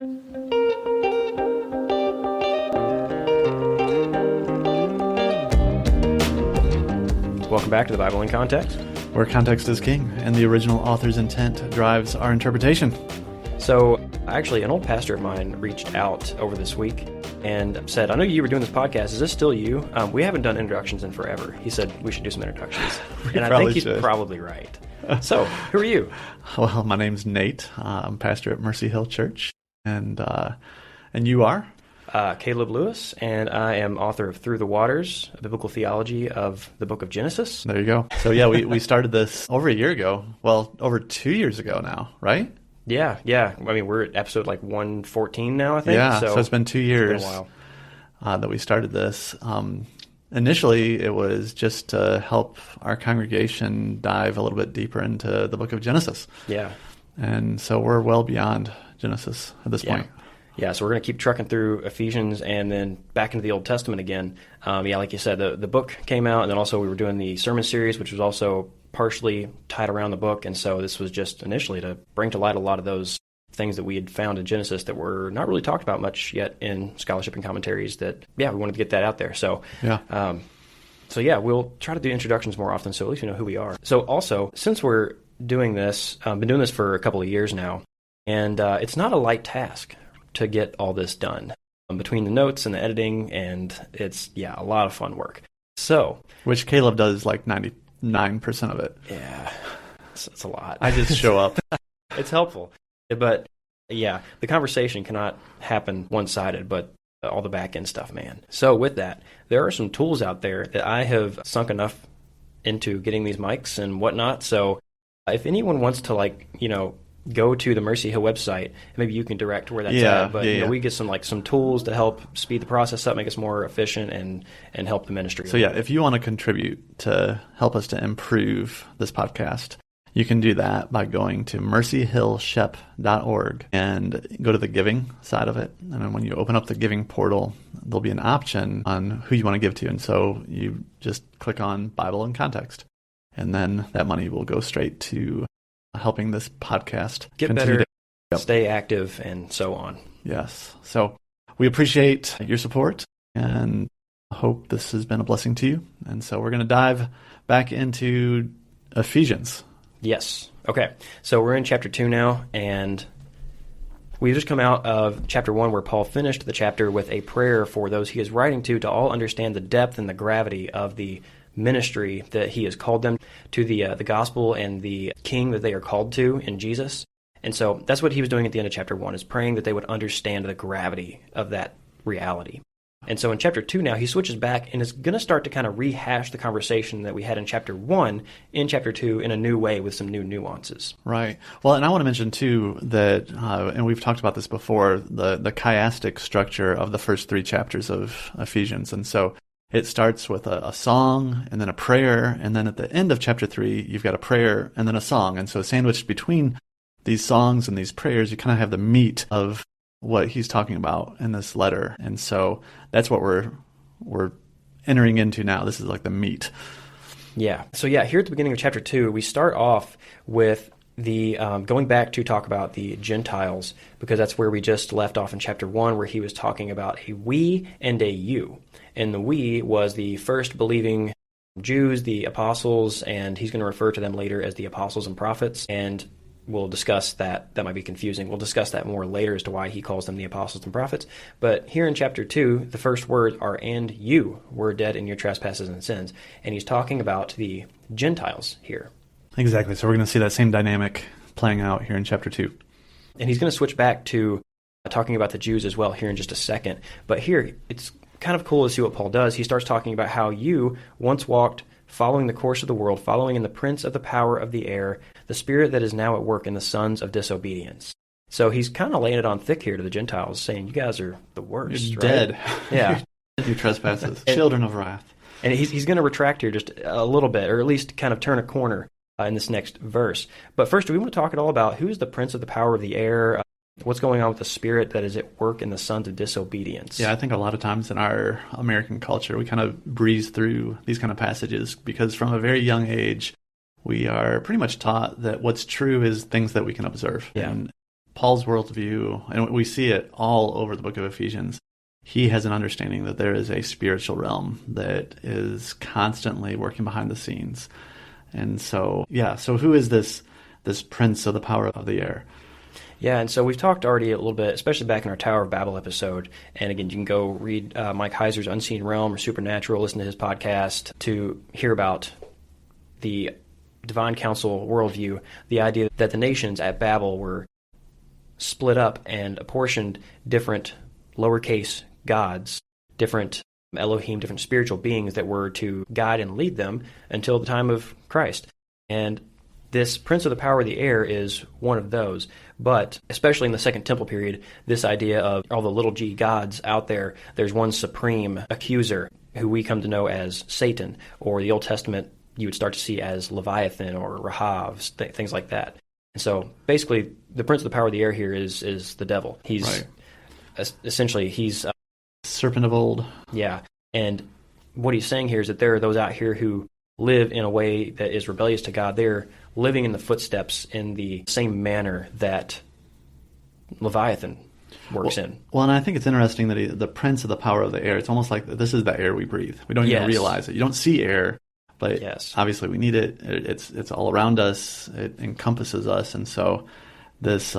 Welcome back to the Bible in Context, where context is king and the original author's intent drives our interpretation. So, actually, an old pastor of mine reached out over this week and said, I know you were doing this podcast. Is this still you? We haven't done introductions in forever. He said we should do some introductions. And I think he's probably right. So, who are you? Well, my name's Nate. I'm pastor at Mercy Hill Church. And you are? Caleb Lewis, and I am author of Through the Waters, a biblical theology of the book of Genesis. There you go. So yeah, we started this over a year ago. Well, over 2 years ago now, right? Yeah. I mean, we're at episode like 114 now, I think. Yeah, so it's been 2 years. It's been a while. That we started this. Initially, it was just to help our congregation dive a little bit deeper into the book of Genesis. Yeah. And so we're well beyond Genesis at this point. Yeah, so we're going to keep trucking through Ephesians and then back into the Old Testament again. Like you said, the book came out, and then also we were doing the sermon series, which was also partially tied around the book. And so this was just initially to bring to light a lot of those things that we had found in Genesis that were not really talked about much yet in scholarship and commentaries that, we wanted to get that out there. So, we'll try to do introductions more often so at least you know who we are. So also, since we're doing this, been doing this for a couple of years now, and it's not a light task to get all this done between the notes and the editing, and it's a lot of fun work. So, which Caleb does like 99% of it. Yeah, it's a lot. I just show up. It's helpful, but the conversation cannot happen one-sided, but all the back end stuff, man. So with that, there are some tools out there that I have sunk enough into getting these mics and whatnot. So if anyone wants to go to the Mercy Hill website. Maybe you can direct where that's at. But we get some tools to help speed the process up, make us more efficient, and help the ministry. So if you want to contribute to help us to improve this podcast, you can do that by going to mercyhillshep.org and go to the giving side of it. And then when you open up the giving portal, there'll be an option on who you want to give to. And so you just click on Bible in Context. And then that money will go straight to helping this podcast get better, stay active, and so on. Yes. So we appreciate your support and hope this has been a blessing to you. And so we're going to dive back into Ephesians. Yes. Okay. So we're in chapter 2 now, and we've just come out of chapter 1 where Paul finished the chapter with a prayer for those he is writing to all understand the depth and the gravity of the ministry that he has called them to, the gospel and the king that they are called to in Jesus. And so that's what he was doing at the end of chapter 1, is praying that they would understand the gravity of that reality. And so in chapter 2 now, he switches back and is going to start to kind of rehash the conversation that we had in chapter 1 in chapter 2 in a new way with some new nuances. Right. Well, and I want to mention too that, and we've talked about this before, the chiastic structure of the first 3 chapters of Ephesians. And so it starts with a song and then a prayer, and then at the end of chapter 3, you've got a prayer and then a song. And so sandwiched between these songs and these prayers, you kind of have the meat of what he's talking about in this letter. And so that's what we're entering into now. This is like the meat. Yeah. So here at the beginning of chapter 2, we start off with the going back to talk about the Gentiles, because that's where we just left off in chapter 1, where he was talking about a we and a you. And the we was the first believing Jews, the apostles, and he's going to refer to them later as the apostles and prophets. And we'll discuss that. That might be confusing. We'll discuss that more later as to why he calls them the apostles and prophets. But here in chapter 2, the first words are, and you were dead in your trespasses and sins. And he's talking about the Gentiles here. Exactly. So we're going to see that same dynamic playing out here in chapter 2. And he's going to switch back to talking about the Jews as well here in just a second. But here, it's kind of cool to see what Paul does. He starts talking about how you once walked following the course of the world, following in the prince of the power of the air, the spirit that is now at work in the sons of disobedience. So he's kind of laying it on thick here to the Gentiles, saying, you guys are the worst. You're right? Dead. Yeah. Your trespasses, children of wrath. And he's going to retract here just a little bit, or at least kind of turn a corner in this next verse. But first, do we want to talk at all about who's the prince of the power of the air? What's going on with the spirit that is at work in the sons of disobedience? Yeah, I think a lot of times in our American culture, we kind of breeze through these kind of passages because from a very young age, we are pretty much taught that what's true is things that we can observe. Yeah. And Paul's worldview, and we see it all over the book of Ephesians, he has an understanding that there is a spiritual realm that is constantly working behind the scenes. And so, so who is this prince of the power of the air? Yeah, and so we've talked already a little bit, especially back in our Tower of Babel episode. And again, you can go read Mike Heiser's Unseen Realm or Supernatural, listen to his podcast to hear about the divine council worldview, the idea that the nations at Babel were split up and apportioned different lowercase gods, different Elohim, different spiritual beings that were to guide and lead them until the time of Christ. And this prince of the power of the air is one of those. But especially in the Second Temple period, this idea of all the little g gods out there, there's one supreme accuser who we come to know as Satan, or the Old Testament you would start to see as Leviathan or Rahab, things like that. And so basically the prince of the power of the air here is the devil. He's right. Essentially he's serpent of old. Yeah. And what he's saying here is that there are those out here who live in a way that is rebellious to God. They're living in the footsteps in the same manner that Leviathan works in. Well, and I think it's interesting that the prince of the power of the air, it's almost like this is the air we breathe. We don't even realize it. You don't see air, but obviously we need it. It's all around us. It encompasses us. And so this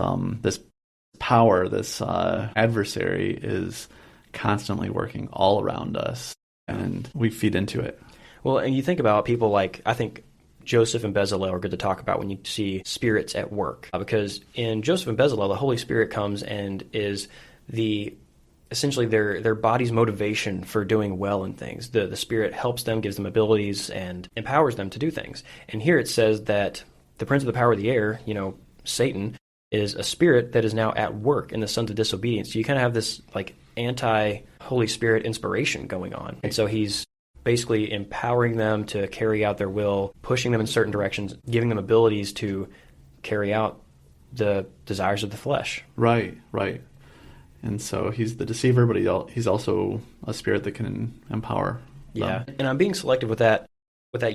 power, this adversary is constantly working all around us, and we feed into it. Well, and you think about people like, I think Joseph and Bezalel are good to talk about when you see spirits at work. Because in Joseph and Bezalel, the Holy Spirit comes and is essentially their body's motivation for doing well in things. The Spirit helps them, gives them abilities, and empowers them to do things. And here it says that the prince of the power of the air, Satan, is a spirit that is now at work in the sons of disobedience. So you kind of have this like anti-Holy Spirit inspiration going on. And so he's basically empowering them to carry out their will, pushing them in certain directions, giving them abilities to carry out the desires of the flesh. Right. And so he's the deceiver, but he's also a spirit that can empower them. Yeah, and I'm being selective with that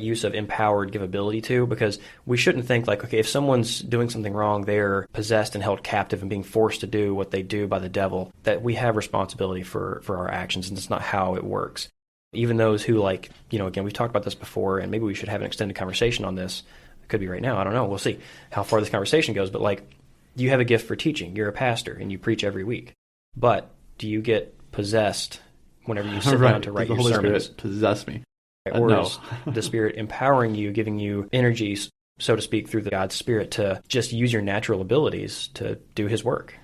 use of empowered give ability to, because we shouldn't think like, okay, if someone's doing something wrong, they're possessed and held captive and being forced to do what they do by the devil, that we have responsibility for our actions, and it's not how it works. Even those who again, we've talked about this before, and maybe we should have an extended conversation on this. It could be right now. I don't know. We'll see how far this conversation goes. But you have a gift for teaching. You're a pastor and you preach every week. But do you get possessed whenever you sit down to write your sermons? The Holy Spirit possess me. Or no. Is the Spirit empowering you, giving you energy, so to speak, through God's Spirit to just use your natural abilities to do His work?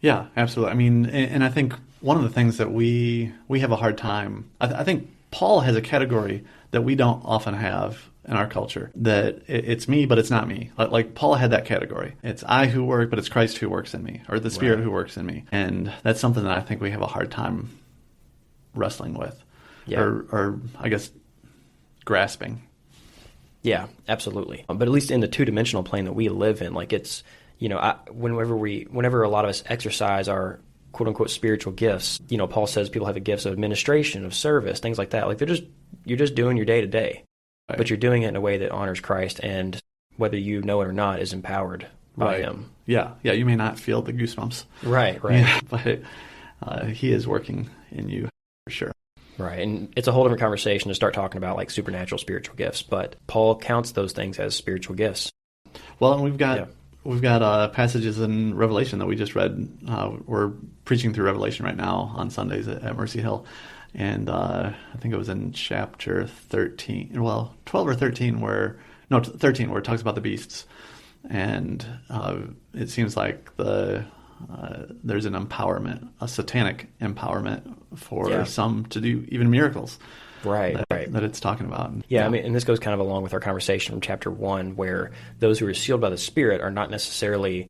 Yeah, absolutely. I mean, and I think one of the things that we have a hard time, I think Paul has a category that we don't often have in our culture, that it's me, but it's not me. Like Paul had that category. It's I who work, but it's Christ who works in me, or the Spirit who works in me. And that's something that I think we have a hard time wrestling with, or I guess grasping. Yeah, absolutely. But at least in the two-dimensional plane that we live in, it's, whenever a lot of us exercise our quote-unquote spiritual gifts, Paul says people have the gifts of administration, of service, things like that. You're just doing your day-to-day, right. But you're doing it in a way that honors Christ, and whether you know it or not, is empowered by Him. Yeah, you may not feel the goosebumps. Right. Yeah, but He is working in you, for sure. Right, and it's a whole different conversation to start talking about supernatural spiritual gifts, but Paul counts those things as spiritual gifts. Well, and we've got passages in Revelation that we just read. We're preaching through Revelation right now on Sundays at Mercy Hill, and I think it was in chapter 13, 12 or 13, 13, where it talks about the beasts, and it seems like there's an empowerment, a satanic empowerment for some to do even miracles. Right. That it's talking about. Yeah, I mean, and this goes kind of along with our conversation from chapter 1, where those who are sealed by the Spirit are not necessarily,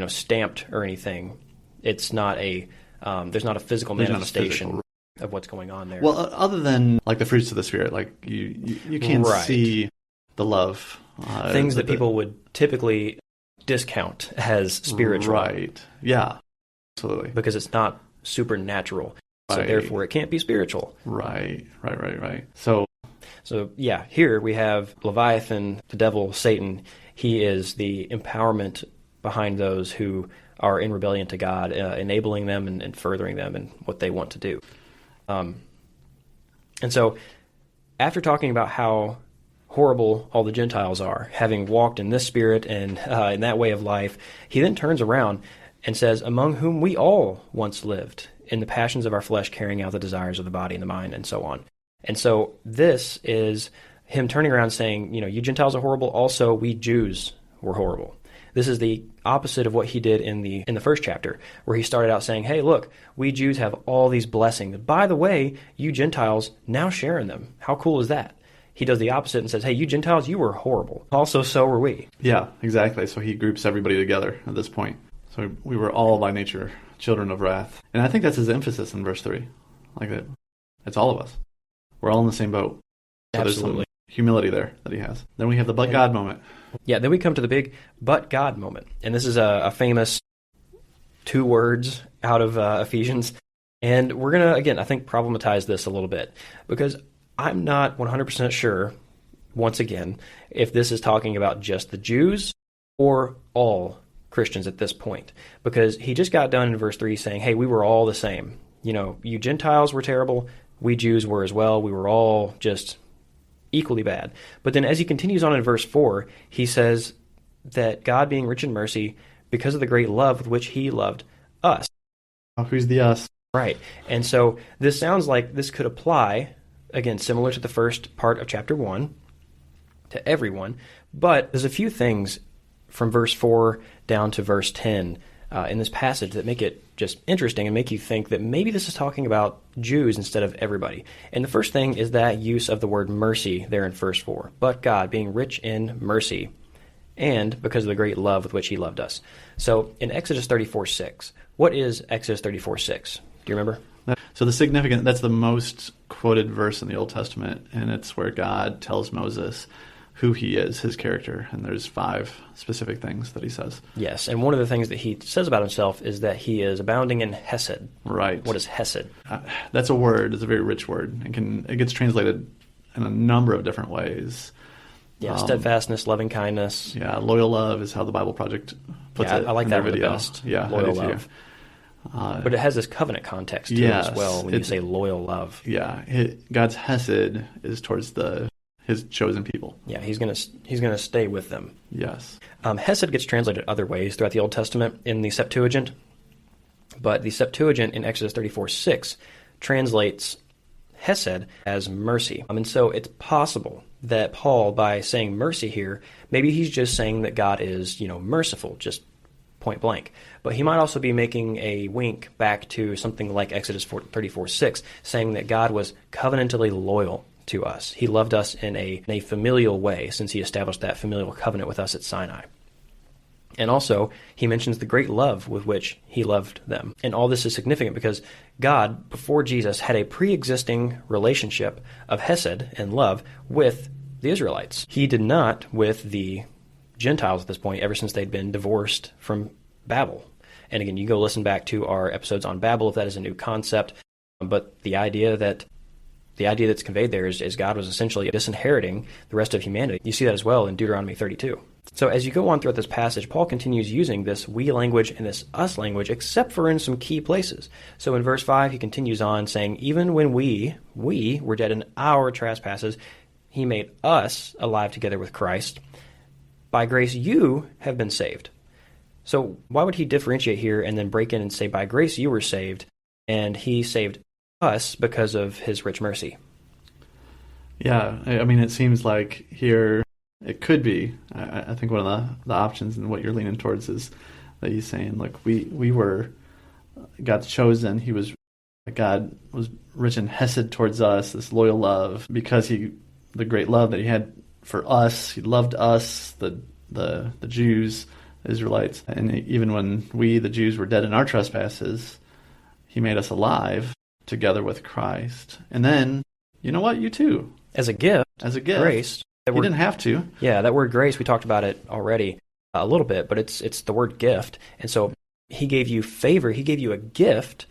stamped or anything. It's not there's not a physical manifestation of what's going on there. Well, other than the fruits of the Spirit, you can't see the love. Things that people would typically discount as spiritual. Right. Yeah, absolutely. Because it's not supernatural. So therefore it can't be spiritual. Right. So yeah, here we have Leviathan, the devil, Satan. He is the empowerment behind those who are in rebellion to God, enabling them and furthering them in what they want to do. And so after talking about how horrible all the Gentiles are, having walked in this spirit and in that way of life, he then turns around and says, among whom we all once lived, in the passions of our flesh, carrying out the desires of the body and the mind, and so on. And so this is him turning around saying, you Gentiles are horrible, also we Jews were horrible. This is the opposite of what he did in the first chapter, where he started out saying, hey, look, we Jews have all these blessings. By the way, you Gentiles now share in them. How cool is that? He does the opposite and says, hey, you Gentiles, you were horrible. Also, so were we. Yeah, exactly. So he groups everybody together at this point. So we were all by nature children of wrath. And I think that's his emphasis in verse 3. Like that, it's all of us. We're all in the same boat. So Absolutely. There's some humility there that he has. Then we have the but God moment. Yeah, then we come to the big but God moment. And this is a famous 2 words out of Ephesians. And we're going to, again, I think problematize this a little bit, because I'm not 100% sure, once again, if this is talking about just the Jews or all Christians at this point. Because he just got done in verse 3 saying, hey, we were all the same. You Gentiles were terrible. We Jews were as well. We were all just equally bad. But then as he continues on in verse 4, he says that God, being rich in mercy, because of the great love with which he loved us. Who's the us? Right. And so this sounds like this could apply, again, similar to the first part of chapter 1, to everyone. But there's a few things from verse 4 down to verse 10 in this passage that make it just interesting and make you think that maybe this is talking about Jews instead of everybody. And the first thing is that use of the word mercy there in verse 4. But God, being rich in mercy, and because of the great love with which he loved us. So in Exodus 34:6, what is Exodus 34:6? Do you remember? So that's the most quoted verse in the Old Testament, and it's where God tells Moses who he is, his character, and there's 5 specific things that he says. Yes, and one of the things that he says about himself is that he is abounding in hesed. Right. What is hesed? That's a word. It's a very rich word. It gets translated in a number of different ways. Yeah, steadfastness, loving kindness. Yeah, loyal love is how the Bible Project puts it. I like in that their one the video. best. Yeah, loyal love. But it has this covenant context to it as well when you say loyal love. Yeah, God's hesed is towards his chosen people. Yeah, he's gonna stay with them. Yes. Hesed gets translated other ways throughout the Old Testament in the Septuagint, but the Septuagint in Exodus 34:6 translates hesed as mercy. And so it's possible that Paul, by saying mercy here, maybe he's just saying that God is, merciful, just point blank. But he might also be making a wink back to something like Exodus 34:6, saying that God was covenantally loyal to us. He loved us in a familial way, since he established that familial covenant with us at Sinai. And also, he mentions the great love with which he loved them. And all this is significant because God, before Jesus, had a pre-existing relationship of hesed and love with the Israelites. He did not with the Gentiles at this point, ever since they'd been divorced from Babel. And again, you go listen back to our episodes on Babel if that is a new concept. But the idea that's conveyed there is God was essentially disinheriting the rest of humanity. You see that as well in Deuteronomy 32. So as you go on throughout this passage, Paul continues using this we language and this us language, except for in some key places. So in verse 5, he continues on saying, even when we were dead in our trespasses, he made us alive together with Christ. By grace you have been saved. So why would he differentiate here and then break in and say, by grace you were saved, and he saved us because of his rich mercy? Yeah, I mean, it seems like here it could be. I think one of the options and what you're leaning towards is that he's saying, look, we were God's chosen. God was rich in hesed towards us, this loyal love, because the great love that he had for us. He loved us, the Jews, the Israelites, and even when we, the Jews, were dead in our trespasses, he made us alive together with Christ. And then, you know what? You too. As a gift. Grace. He didn't have to. Yeah, that word grace, we talked about it already a little bit, but it's the word gift. And so he gave you favor. He gave you a gift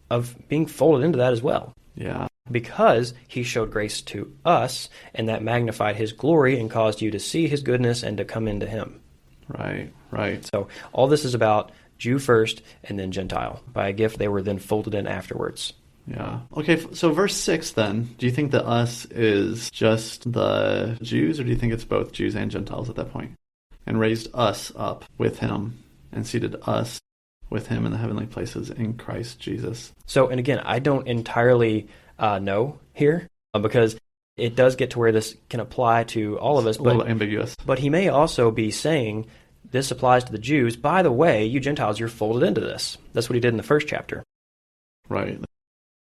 of being folded into that as well. Yeah. Because he showed grace to us, and that magnified his glory and caused you to see his goodness and to come into him. Right. So all this is about Jew first and then Gentile. By a gift, they were then folded in afterwards. Yeah. Okay, so verse 6 then, do you think that us is just the Jews, or do you think it's both Jews and Gentiles at that point? And raised us up with him and seated us with him in the heavenly places in Christ Jesus. So, and again, I don't entirely know here because it does get to where this can apply to all of us. A little ambiguous. But he may also be saying this applies to the Jews. By the way, you Gentiles, you're folded into this. That's what he did in the first chapter. Right.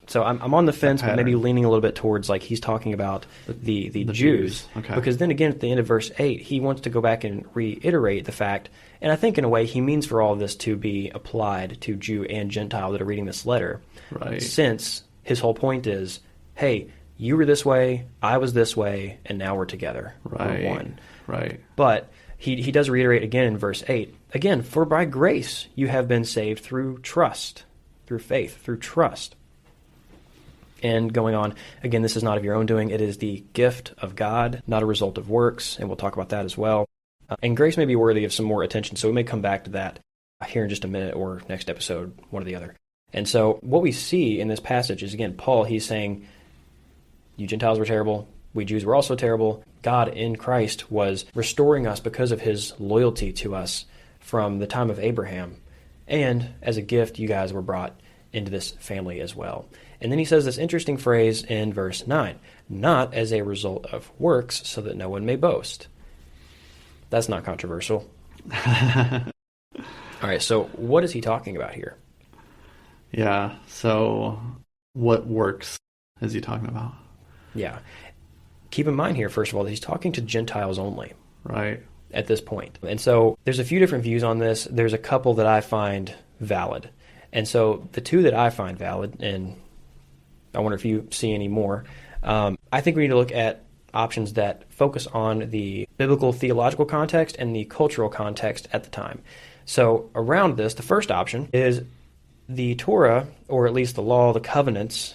So I'm on the fence, but maybe leaning a little bit towards like he's talking about the Jews. Okay. Because then again, at the end of verse 8, he wants to go back and reiterate the fact, and I think in a way he means for all of this to be applied to Jew and Gentile that are reading this letter. Right. Since his whole point is, hey, you were this way, I was this way, and now we're together. Right. We're one. Right. But he does reiterate again in verse 8, again, for by grace you have been saved through trust, through faith, through trust. And going on, again, this is not of your own doing. It is the gift of God, not a result of works, and we'll talk about that as well. And grace may be worthy of some more attention, so we may come back to that here in just a minute or next episode, one or the other. And so what we see in this passage is, again, Paul, he's saying, you Gentiles were terrible, we Jews were also terrible. God in Christ was restoring us because of his loyalty to us from the time of Abraham. And as a gift, you guys were brought into this family as well. And then he says this interesting phrase in verse 9, not as a result of works, so that no one may boast. That's not controversial. All right, so what is he talking about here? Yeah, so what works is he talking about? Yeah. Keep in mind here, first of all, that he's talking to Gentiles only. Right. At this point. And so there's a few different views on this. There's a couple that I find valid. And so the two that I find valid, and I wonder if you see any more, I think we need to look at options that focus on the biblical theological context and the cultural context at the time. So around this, the first option is the Torah, or at least the law, the covenants,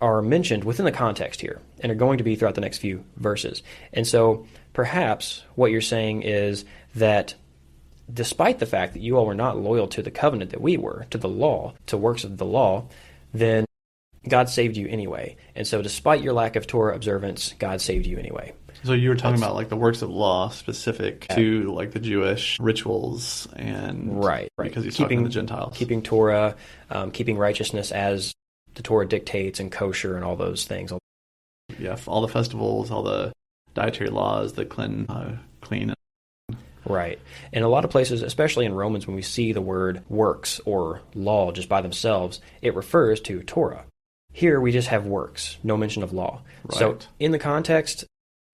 are mentioned within the context here and are going to be throughout the next few verses. And so perhaps what you're saying is that despite the fact that you all were not loyal to the covenant that we were, to the law, to works of the law, then God saved you anyway. And so despite your lack of Torah observance, God saved you anyway. So you were talking about like the works of law specific to like the Jewish rituals and right. Because he's talking to the Gentiles. Keeping Torah, keeping righteousness as the Torah dictates, and kosher and all those things. Yeah, all the festivals, all the dietary laws, the clean. Right. In a lot of places, especially in Romans, when we see the word works or law just by themselves, it refers to Torah. Here we just have works, no mention of law. Right. So in the context,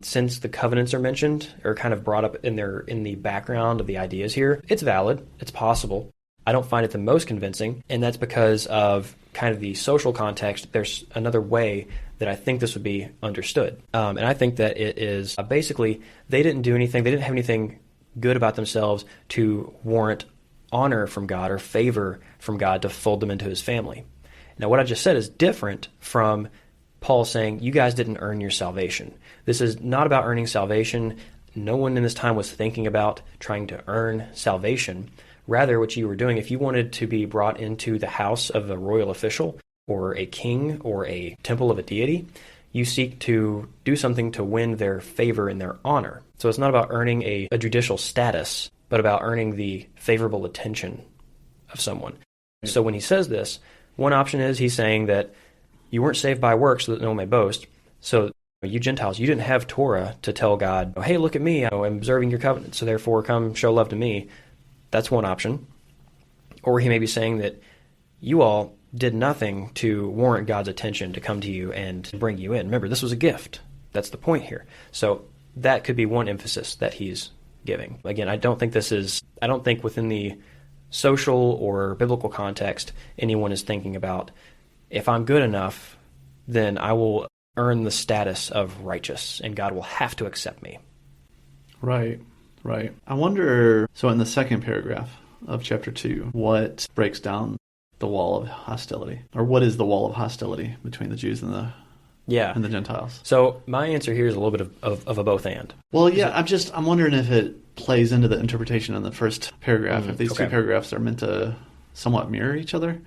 since the covenants are mentioned or kind of brought up in the background of the ideas here, it's valid, it's possible. I don't find it the most convincing, and that's because of kind of the social context. There's another way that I think this would be understood. And I think that it is basically they didn't do anything, they didn't have anything good about themselves to warrant honor from God or favor from God to fold them into his family. Now, what I just said is different from Paul saying, you guys didn't earn your salvation. This is not about earning salvation. No one in this time was thinking about trying to earn salvation. Rather, what you were doing, if you wanted to be brought into the house of a royal official or a king or a temple of a deity, you seek to do something to win their favor and their honor. So it's not about earning a judicial status, but about earning the favorable attention of someone. So when he says this, one option is he's saying that you weren't saved by works so that no one may boast. So you Gentiles, you didn't have Torah to tell God, hey, look at me, I'm observing your covenant, so therefore come show love to me. That's one option. Or he may be saying that you all did nothing to warrant God's attention to come to you and bring you in. Remember, this was a gift. That's the point here. So that could be one emphasis that he's giving. Again, I don't think within the social or biblical context anyone is thinking about, if I'm good enough, then I will earn the status of righteous and God will have to accept me. Right. I wonder, so in the second paragraph of chapter 2, what breaks down the wall of hostility? Or what is the wall of hostility between the Jews and the Yeah. and the Gentiles. So my answer here is a little bit of a both and. Well, yeah, I'm wondering if it plays into the interpretation in the first paragraph. If these two paragraphs are meant to somewhat mirror each other,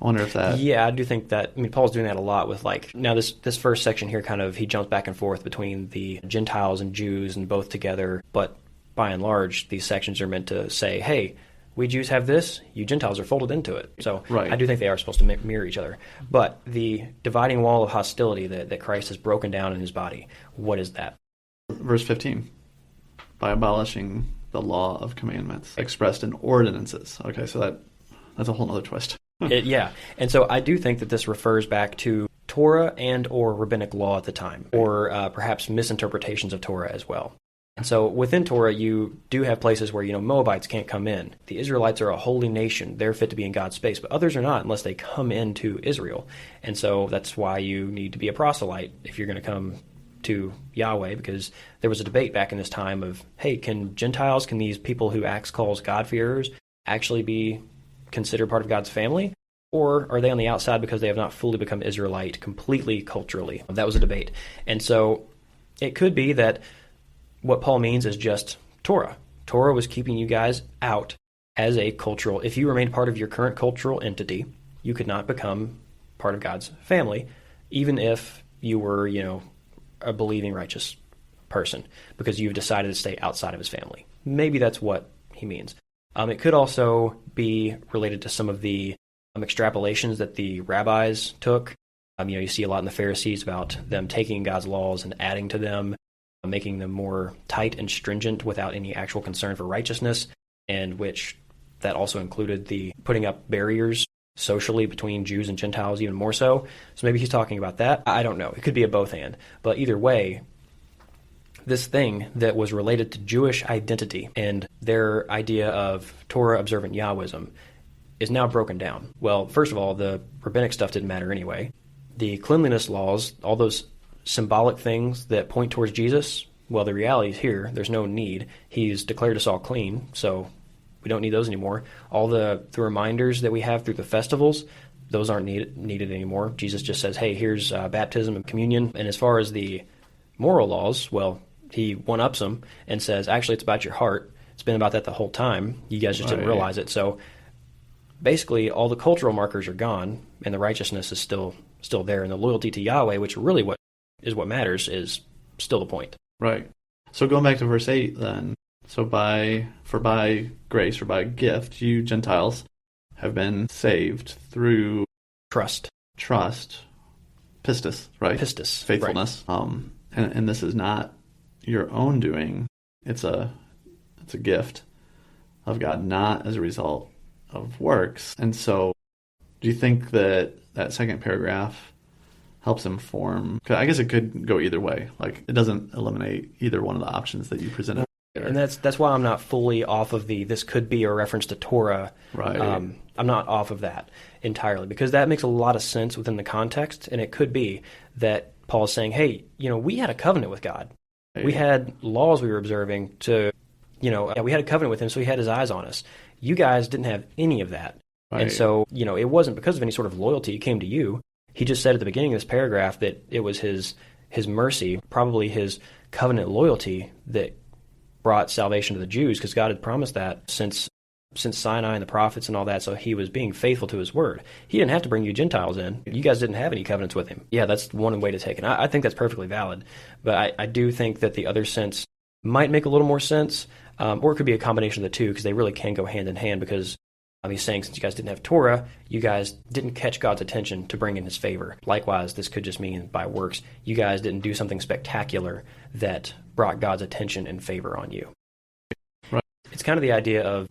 I wonder if that. Yeah, I do think that. I mean, Paul's doing that a lot with now this first section here. Kind of he jumps back and forth between the Gentiles and Jews and both together. But by and large, these sections are meant to say, hey, we Jews have this, you Gentiles are folded into it. So I do think they are supposed to mirror each other. But the dividing wall of hostility that Christ has broken down in his body, what is that? Verse 15, by abolishing the law of commandments expressed in ordinances. Okay, so that's a whole other twist. Yeah, and so I do think that this refers back to Torah and or rabbinic law at the time, or perhaps misinterpretations of Torah as well. And so within Torah, you do have places where, Moabites can't come in. The Israelites are a holy nation. They're fit to be in God's space, but others are not unless they come into Israel. And so that's why you need to be a proselyte if you're going to come to Yahweh, because there was a debate back in this time of, hey, can Gentiles, can these people who Acts calls God-fearers actually be considered part of God's family? Or are they on the outside because they have not fully become Israelite completely culturally? That was a debate. And so it could be that what Paul means is just Torah. Torah was keeping you guys out as a cultural. If you remained part of your current cultural entity, you could not become part of God's family, even if you were, a believing righteous person, because you've decided to stay outside of his family. Maybe that's what he means. It could also be related to some of the extrapolations that the rabbis took. You see a lot in the Pharisees about them taking God's laws and adding to them, making them more tight and stringent without any actual concern for righteousness, and which that also included the putting up barriers socially between Jews and Gentiles even more so. So maybe he's talking about that. I don't know. It could be a both and. But either way, this thing that was related to Jewish identity and their idea of Torah-observant Yahwism is now broken down. Well, first of all, the rabbinic stuff didn't matter anyway. The cleanliness laws, all those symbolic things that point towards Jesus, well, the reality is here. There's no need. He's declared us all clean, so we don't need those anymore. All the reminders that we have through the festivals, those aren't needed anymore. Jesus just says, hey, here's baptism and communion. And as far as the moral laws, well, he one-ups them and says, actually, it's about your heart. It's been about that the whole time. You guys just didn't realize it. So basically, all the cultural markers are gone, and the righteousness is still there. And the loyalty to Yahweh, which really what matters, is still the point. Right. So going back to verse 8 then, so by grace or by gift, you Gentiles have been saved through trust, pistis, right? Pistis, faithfulness. Right. And this is not your own doing. It's a gift of God, not as a result of works. And so do you think that second paragraph helps inform? 'Cause I guess it could go either way. Like, it doesn't eliminate either one of the options that you presented. And that's why I'm not fully off of this could be a reference to Torah. Right. I'm not off of that entirely, because that makes a lot of sense within the context, and it could be that Paul is saying, hey, we had a covenant with God. Right. We had laws we were observing to, we had a covenant with him, so he had his eyes on us. You guys didn't have any of that. Right. And so, it wasn't because of any sort of loyalty he came to you. He just said at the beginning of this paragraph that it was his mercy, probably his covenant loyalty, that brought salvation to the Jews, because God had promised that since Sinai and the prophets and all that, so he was being faithful to his word. He didn't have to bring you Gentiles in. You guys didn't have any covenants with him. Yeah, that's one way to take it. I think that's perfectly valid, but I do think that the other sense might make a little more sense, or it could be a combination of the two, because they really can go hand in hand, because he's saying, since you guys didn't have Torah, you guys didn't catch God's attention to bring in his favor. Likewise, this could just mean by works, you guys didn't do something spectacular that brought God's attention and favor on you. Right. It's kind of the idea of,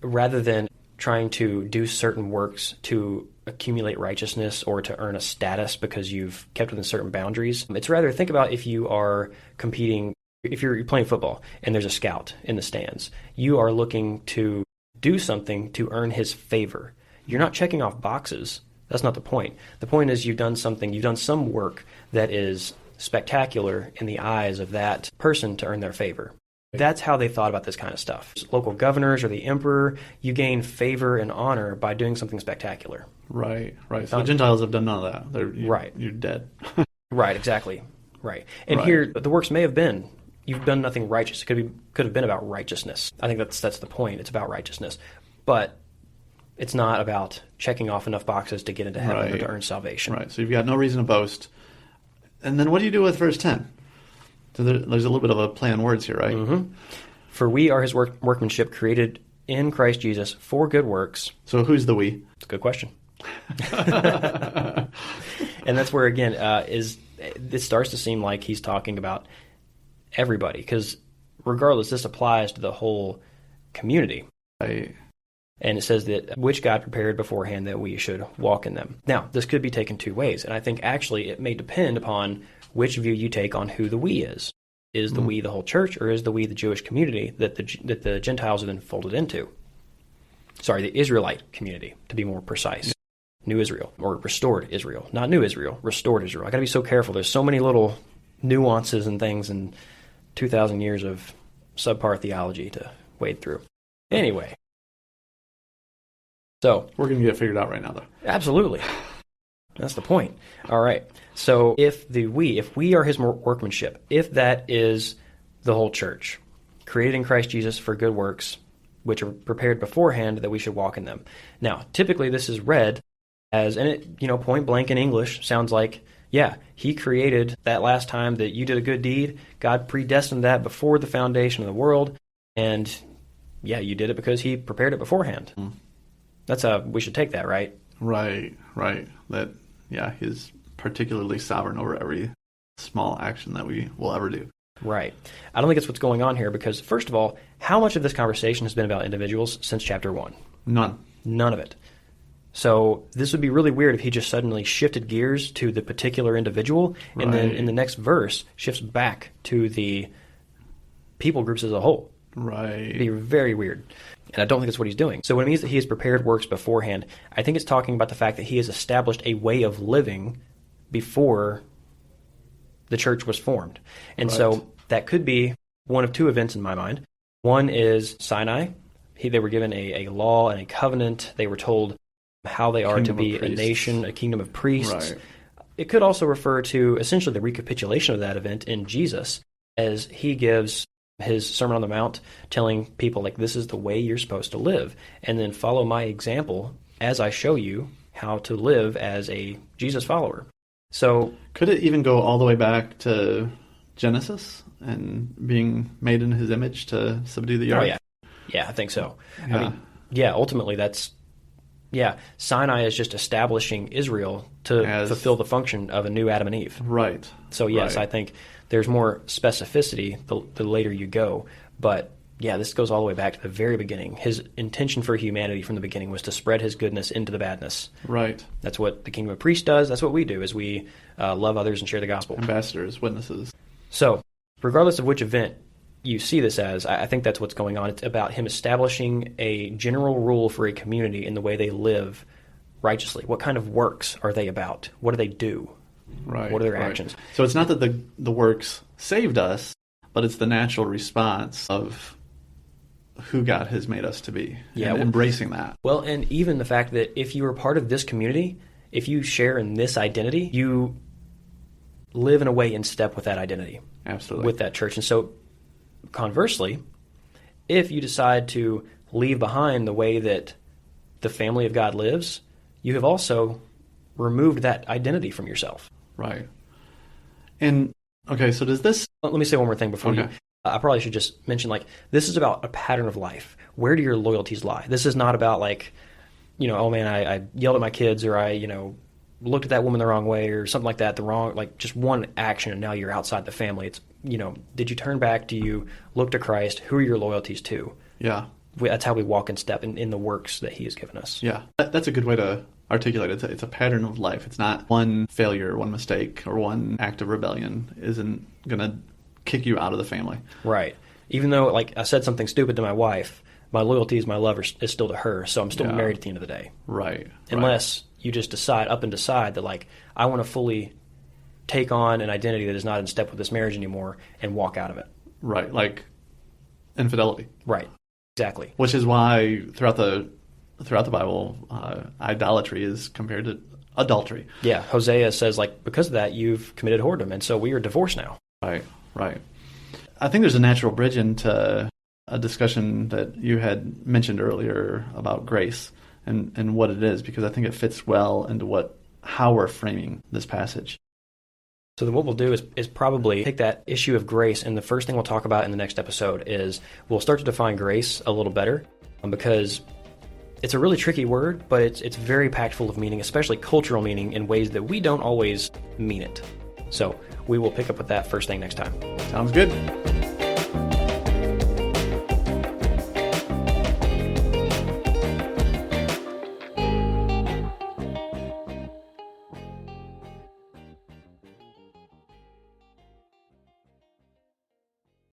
rather than trying to do certain works to accumulate righteousness or to earn a status because you've kept within certain boundaries, it's rather, think about if you are competing, if you're playing football and there's a scout in the stands, you are looking to do something to earn his favor. You're not checking off boxes. That's not the point. The point is you've done some work that is spectacular in the eyes of that person to earn their favor. That's how they thought about this kind of stuff. Local governors or the emperor, you gain favor and honor by doing something spectacular. Right. So the Gentiles have done none of that. You're dead. Right, exactly. Right. And Right. here, the works may have been, you've done nothing righteous. It could have been about righteousness. I think that's the point. It's about righteousness. But it's not about checking off enough boxes to get into heaven or Right. to earn salvation. Right. So you've got no reason to boast. And then what do you do with verse 10? So there's a little bit of a play on words here, right? Mm-hmm. For we are his workmanship created in Christ Jesus for good works. So who's the we? It's a good question. And that's where, again, it starts to seem like he's talking about everybody, because regardless, this applies to the whole community. Right. And it says that which God prepared beforehand that we should walk in them. Now, this could be taken two ways, and I think actually it may depend upon which view you take on who the we is. Is the we the whole church, or is the we the Jewish community that the Gentiles are then folded into? Sorry, the Israelite community, to be more precise. Yeah. New Israel, or restored Israel. Not new Israel, restored Israel. I got to be so careful. There's so many little nuances and things in 2,000 years of subpar theology to wade through. Anyway. So We're going to get it figured out right now, though. Absolutely. That's the point. All right. So if we are his workmanship, if that is the whole church, created in Christ Jesus for good works, which are prepared beforehand that we should walk in them. Now, typically this is read as, and it, point blank in English, sounds like, yeah, he created that last time that you did a good deed. God predestined that before the foundation of the world. And yeah, you did it because he prepared it beforehand. Mm. That's how we should take that, right? Right. That, yeah, he's particularly sovereign over every small action that we will ever do. Right. I don't think it's what's going on here because, first of all, how much of this conversation has been about individuals since chapter 1? None of it. So this would be really weird if he just suddenly shifted gears to the particular individual and then in the next verse shifts back to the people groups as a whole. Right. It'd be very weird. And I don't think that's what he's doing. So when it means that he has prepared works beforehand, I think it's talking about the fact that he has established a way of living before the church was formed. And so that could be one of two events in my mind. One is Sinai. They were given a law and a covenant. They were told how they are to be a nation, a kingdom of priests. Right. It could also refer to essentially the recapitulation of that event in Jesus as he gives his Sermon on the Mount telling people, like, this is the way you're supposed to live. And then follow my example as I show you how to live as a Jesus follower. So could it even go all the way back to Genesis and being made in his image to subdue the earth? Oh, yeah. Yeah, I think so. Yeah. I mean, ultimately Sinai is just establishing Israel to fulfill the function of a new Adam and Eve. Right. So yes, I think there's more specificity the later you go. But yeah, this goes all the way back to the very beginning. His intention for humanity from the beginning was to spread his goodness into the badness. Right. That's what the kingdom of priests does. That's what we do, is we love others and share the gospel. Ambassadors, witnesses. So regardless of which event you see this as, I think that's what's going on. It's about him establishing a general rule for a community in the way they live righteously. What kind of works are they about? What do they do? Right. What are their actions? So it's not that the works saved us, but it's the natural response of who God has made us to be. Yeah, and embracing that. Well, and even the fact that if you are part of this community, if you share in this identity, you live in a way in step with that identity. Absolutely. With that church. And so conversely, if you decide to leave behind the way that the family of God lives, you have also removed that identity from yourself. Right. And, okay, so does this... Let me say one more thing before you... I probably should just mention, this is about a pattern of life. Where do your loyalties lie? This is not about, oh man, I yelled at my kids, or I, looked at that woman the wrong way, or something like that, just one action, and now you're outside the family. It's, did you turn back? Do you look to Christ? Who are your loyalties to? Yeah. That's how we walk in step in the works that he has given us. Yeah. That's a good way to articulate it. It's a pattern of life. It's not one failure, one mistake, or one act of rebellion isn't going to kick you out of the family. Right. Even though, I said something stupid to my wife, my loyalty as my lover is still to her, so I'm still married at the end of the day. Right. Unless you just decide that, I want to fully take on an identity that is not in step with this marriage anymore and walk out of it. Right. Like infidelity. Right. Exactly. Which is why throughout the Bible, idolatry is compared to adultery. Yeah, Hosea says, like, because of that, you've committed whoredom, and so we are divorced now. Right, right. I think there's a natural bridge into a discussion that you had mentioned earlier about grace and what it is, because I think it fits well into how we're framing this passage. So then what we'll do is probably take that issue of grace, and the first thing we'll talk about in the next episode is we'll start to define grace a little better, because it's a really tricky word, but it's very packed full of meaning, especially cultural meaning, in ways that we don't always mean it. So we will pick up with that first thing next time. Sounds good.